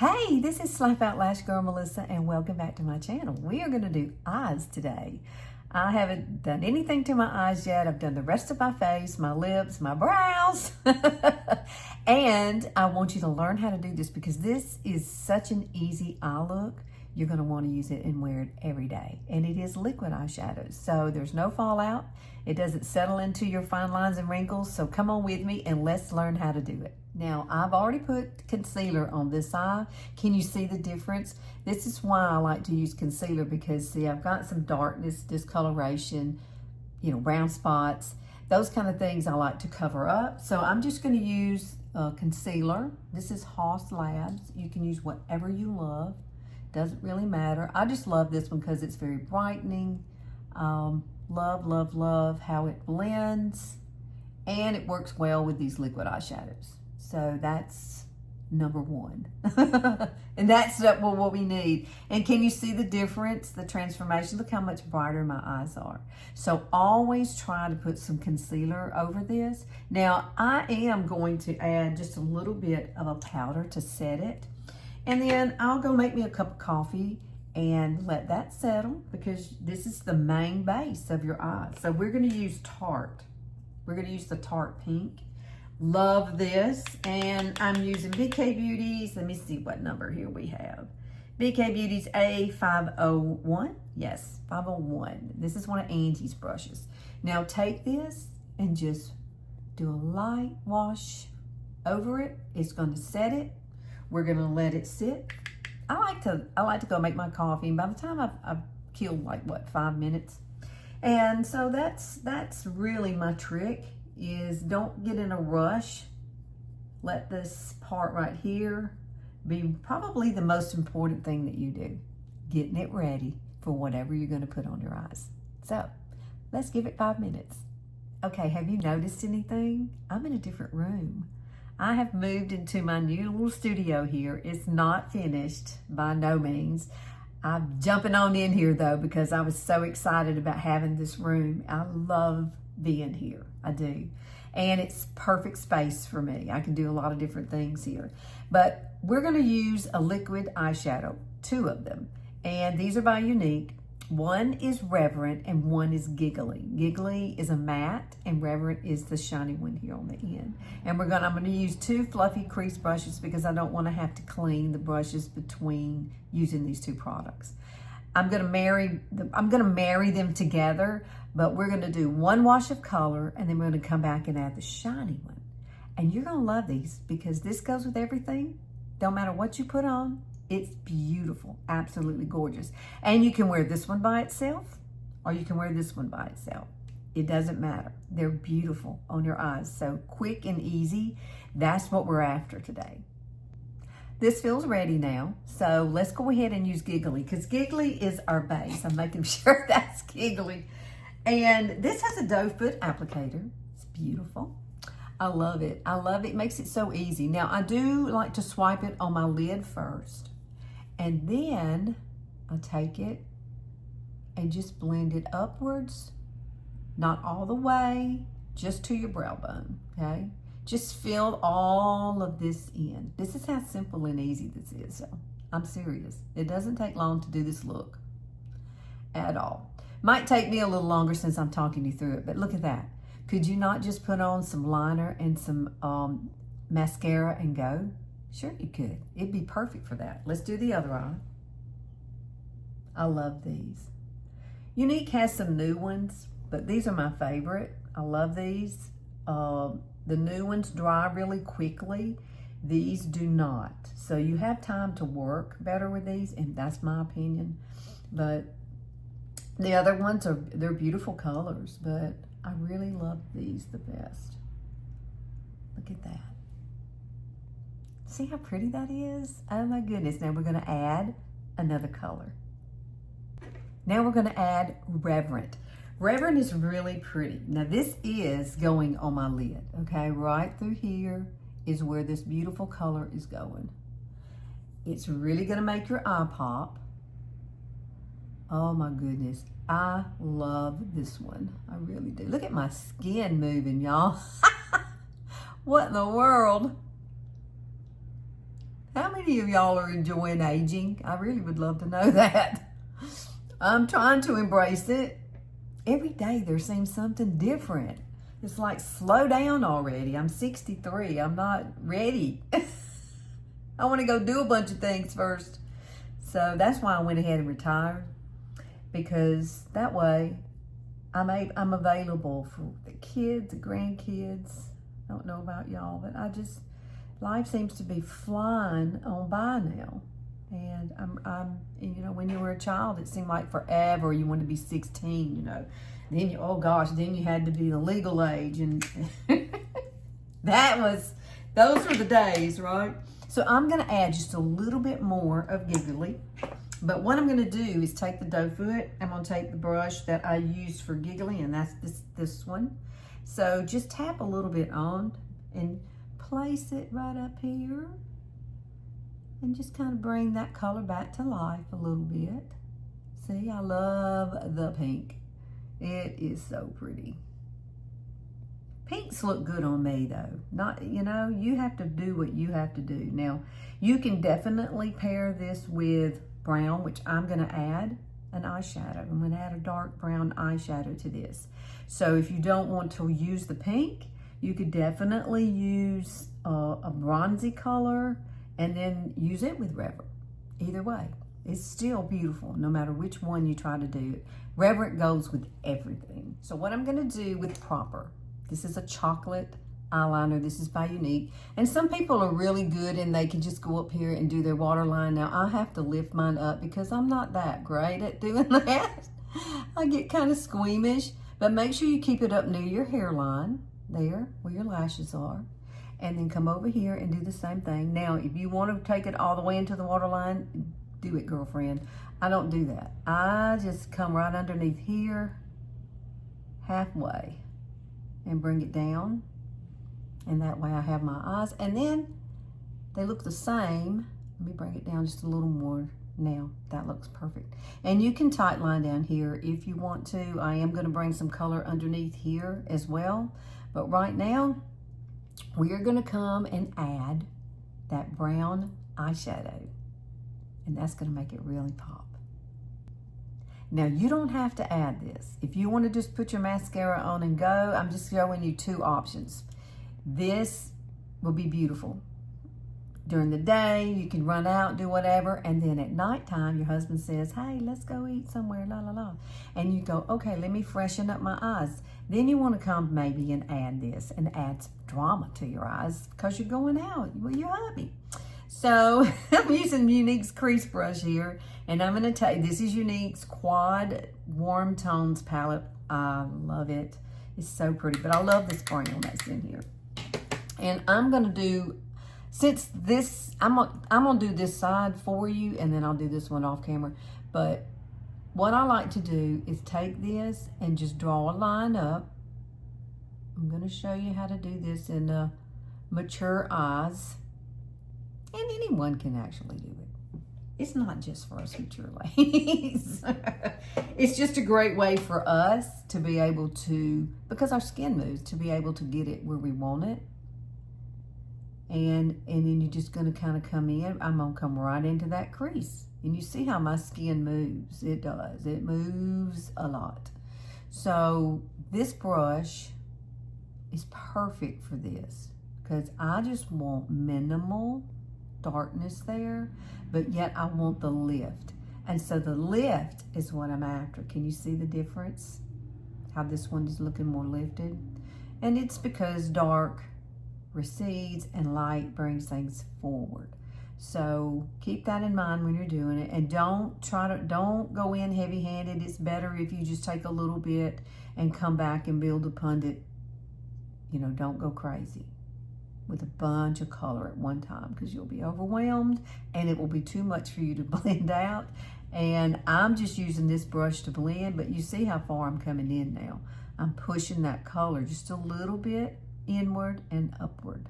Hey, this is Slap Out Lash Girl Melissa, and welcome back to my channel. We are going to do eyes today. I haven't done anything to my eyes yet. I've done the rest of my face, my lips, my brows. And I want you to learn how to do this because this is such an easy eye look. You're going to want to use it and wear it every day. And it is liquid eyeshadows, so there's no fallout. It doesn't settle into your fine lines and wrinkles. So come on with me and let's learn how to do it. Now, I've already put concealer on this eye. Can you see the difference? This is why I like to use concealer because, see, I've got some darkness, discoloration, brown spots, those kind of things I like to cover up. So I'm just going to use concealer. This is Haus Labs. You can use whatever you love. Doesn't really matter. I just love this one because it's very brightening. Love, love, love how it blends. And it works well with these liquid eyeshadows. So that's number one. And that's what we need. And can you see the difference, the transformation? Look how much brighter my eyes are. So always try to put some concealer over this. Now, I am going to add just a little bit of a powder to set it. And then I'll go make me a cup of coffee and let that settle because this is the main base of your eyes. So we're going to use Tarte. We're going to use the Tarte Pink. Love this. And I'm using BK Beauty's. Let me see what number here we have. BK Beauty's A501. Yes, 501. This is one of Angie's brushes. Now take this and just do a light wash over it. It's going to set it. We're going to let it sit. I like to go make my coffee. And by the time I've killed like, 5 minutes. And so that's really my trick is don't get in a rush. Let this part right here be probably the most important thing that you do. Getting it ready for whatever you're going to put on your eyes. So let's give it 5 minutes. Okay, have you noticed anything? I'm in a different room. I have moved into my new little studio here. It's not finished by no means. I'm jumping on in here though because I was so excited about having this room. I love being here. I do. And it's perfect space for me. I can do a lot of different things here. But we're going to use a liquid eyeshadow, 2 of them. And these are by Unique. One is Reverent and one is Giggly. Giggly is a matte and Reverent is the shiny one here on the end. And I'm going to use 2 fluffy crease brushes because I don't want to have to clean the brushes between using these 2 products. I'm going to marry them together, but we're going to do 1 wash of color and then we're going to come back and add the shiny one. And you're going to love these because this goes with everything. Don't matter what you put on. It's beautiful, absolutely gorgeous. And you can wear this one by itself or you can wear this one by itself. It doesn't matter. They're beautiful on your eyes. So quick and easy, that's what we're after today. This feels ready now. So let's go ahead and use Giggly because Giggly is our base. I'm making sure that's Giggly. And this has a doe foot applicator. It's beautiful. I love it. I love it. It makes it so easy. Now, I do like to swipe it on my lid first. And then I take it and just blend it upwards, not all the way, just to your brow bone, okay? Just fill all of this in. This is how simple and easy this is. So I'm serious. It doesn't take long to do this look at all. Might take me a little longer since I'm talking you through it, but look at that. Could you not just put on some liner and some mascara and go? Sure you could. It'd be perfect for that. Let's do the other eye. I love these. Unique has some new ones, but these are my favorite. I love these. The new ones dry really quickly. These do not. So you have time to work better with these, and that's my opinion. But the other ones they're beautiful colors, but I really love these the best. Look at that. See how pretty that is? Oh my goodness. Now we're going to add another color. Now we're going to add Reverent. Reverent is really pretty. Now this is going on my lid, okay? Right through here is where this beautiful color is going. It's really going to make your eye pop. Oh my goodness. I love this one. I really do. Look at my skin moving, y'all. What in the world? How many many of y'all are enjoying aging? I really would love to know that. I'm trying to embrace it. Every day there seems something different. It's like, slow down already. I'm 63. I'm not ready. I want to go do a bunch of things first. So that's why I went ahead and retired, because that way I'm available for the kids, the grandkids. I don't know about y'all, but life seems to be flying on by now. And you know, when you were a child, it seemed like forever. You wanted to be 16, you know. Then then you had to be the legal age, and those were the days, right? So I'm gonna add just a little bit more of Giggly. But what I'm gonna do is take the doe foot. I'm gonna take the brush that I used for Giggly, and that's this one. So just tap a little bit on and place it right up here. And just kind of bring that color back to life a little bit. See, I love the pink. It is so pretty. Pinks look good on me though. Not, you know, you have to do what you have to do. Now, you can definitely pair this with brown, which I'm gonna add an eyeshadow. I'm gonna add a dark brown eyeshadow to this. So if you don't want to use the pink, you could definitely use a bronzy color and then use it with Reverend. Either way, it's still beautiful no matter which one you try to do. Reverend goes with everything. So what I'm gonna do with Proper, this is a chocolate eyeliner. This is by Unique. And some people are really good and they can just go up here and do their waterline. Now I have to lift mine up because I'm not that great at doing that. I get kind of squeamish, but make sure you keep it up near your hairline, there where your lashes are. And then come over here and do the same thing. Now, if you want to take it all the way into the waterline, do it, girlfriend. I don't do that. I just come right underneath here, halfway, and bring it down. And that way I have my eyes. And then they look the same. Let me bring it down just a little more. Now, that looks perfect. And you can tight line down here if you want to. I am going to bring some color underneath here as well. But right now, we are going to come and add that brown eyeshadow, and that's going to make it really pop. Now, you don't have to add this. If you want to just put your mascara on and go, I'm just showing you two options. This will be beautiful. During the day, you can run out, do whatever, and then at nighttime, your husband says, hey, let's go eat somewhere, la, la, la. And you go, okay, let me freshen up my eyes. Then you want to come maybe and add this and add some drama to your eyes because you're going out with your hubby. So I'm using Unique's crease brush here, and I'm going to take, this is Unique's Quad Warm Tones palette. I love it. It's so pretty, but I love this brown that's in here. And I'm going to do, since this, I'm gonna do this side for you, and then I'll do this one off camera. But what I like to do is take this and just draw a line up. I'm gonna show you how to do this in mature eyes. And anyone can actually do it. It's not just for us mature ladies. It's just a great way for us to be able to, because our skin moves, to be able to get it where we want it. And then you're just gonna kind of come in. I'm gonna come right into that crease. And you see how my skin moves. It does, it moves a lot. So this brush is perfect for this because I just want minimal darkness there, but yet I want the lift. And so the lift is what I'm after. Can you see the difference? How this one is looking more lifted? And it's because dark recedes and light brings things forward. So keep that in mind when you're doing it, and don't go in heavy-handed. It's better if you just take a little bit and come back and build upon it. You know, don't go crazy with a bunch of color at one time because you'll be overwhelmed and it will be too much for you to blend out. And I'm just using this brush to blend, but you see how far I'm coming in now. I'm pushing that color just a little bit inward and upward.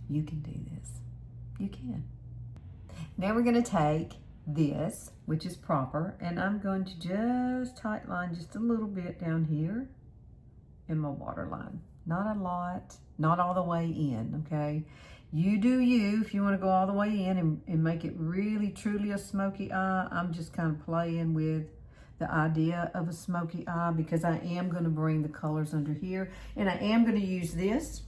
You can do this. You can. Now we're going to take this, which is Proper, and I'm going to just tight line just a little bit down here in my waterline. Not a lot, not all the way in, okay? You do you. If you want to go all the way in and make it really, truly a smoky eye, I'm just kind of playing with the idea of a smoky eye because I am going to bring the colors under here. And I am going to use this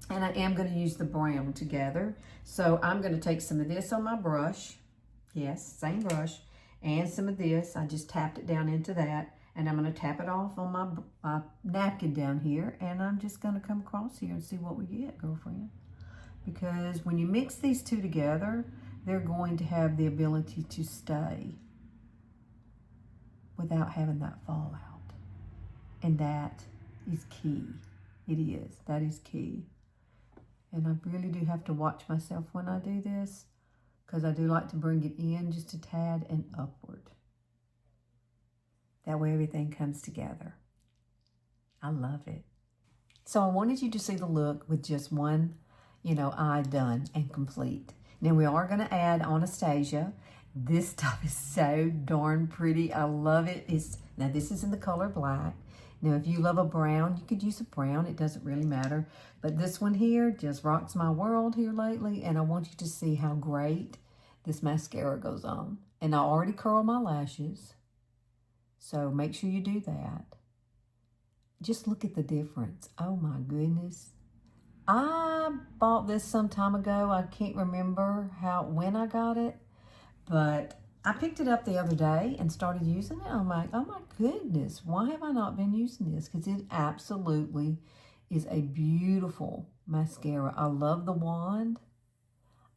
and I am going to use the brown together. So I'm going to take some of this on my brush. Yes, same brush. And some of this. I just tapped it down into that. And I'm going to tap it off on my napkin down here. And I'm just going to come across here and see what we get, girlfriend. Because when you mix these two together, they're going to have the ability to stay without having that fallout. And that is key. It is. That is key. And I really do have to watch myself when I do this because I do like to bring it in just a tad and upward. That way everything comes together. I love it. So I wanted you to see the look with just one, eye done and complete. Now we are going to add Anastasia. This stuff is so darn pretty. I love it. Now this is in the color black. Now if you love a brown, you could use a brown. It doesn't really matter. But this one here just rocks my world here lately. And I want you to see how great this mascara goes on. And I already curled my lashes. So make sure you do that. Just look at the difference. Oh my goodness. I bought this some time ago. I can't remember when I got it, but I picked it up the other day and started using it. I'm like, oh my goodness, why have I not been using this? Because it absolutely is a beautiful mascara. I love the wand.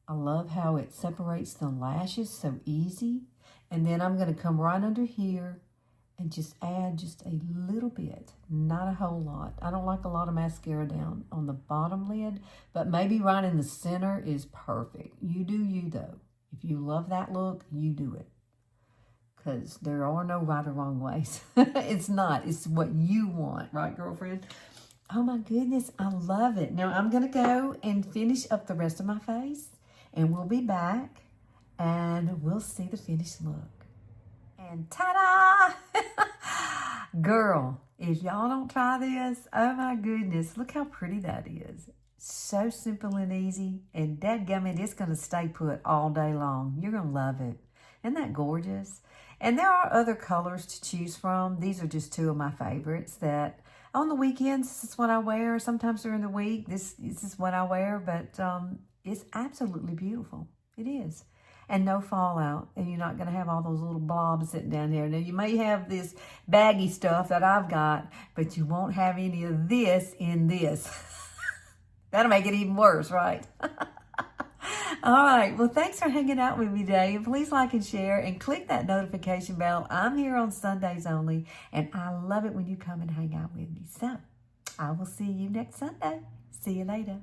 I love how it separates the lashes so easy. And then I'm going to come right under here and just add just a little bit, not a whole lot. I don't like a lot of mascara down on the bottom lid, but maybe right in the center is perfect. You do you though. If you love that look, you do it. Because there are no right or wrong ways. It's not. It's what you want, right, girlfriend? Oh my goodness, I love it. Now I'm going to go and finish up the rest of my face, and we'll be back, and we'll see the finished look. And ta-da! Girl, if y'all don't try this, oh my goodness, look how pretty that is. So simple and easy, and dadgummit, it's going to stay put all day long. You're going to love it. Isn't that gorgeous? And there are other colors to choose from. These are just two of my favorites that on the weekends, this is what I wear. Sometimes during the week, this is what I wear, but it's absolutely beautiful. It is. And no fallout, and you're not going to have all those little blobs sitting down here. Now, you may have this baggy stuff that I've got, but you won't have any of this in this. That'll make it even worse, right? All right. Well, thanks for hanging out with me today. And please like and share and click that notification bell. I'm here on Sundays only, and I love it when you come and hang out with me. So, I will see you next Sunday. See you later.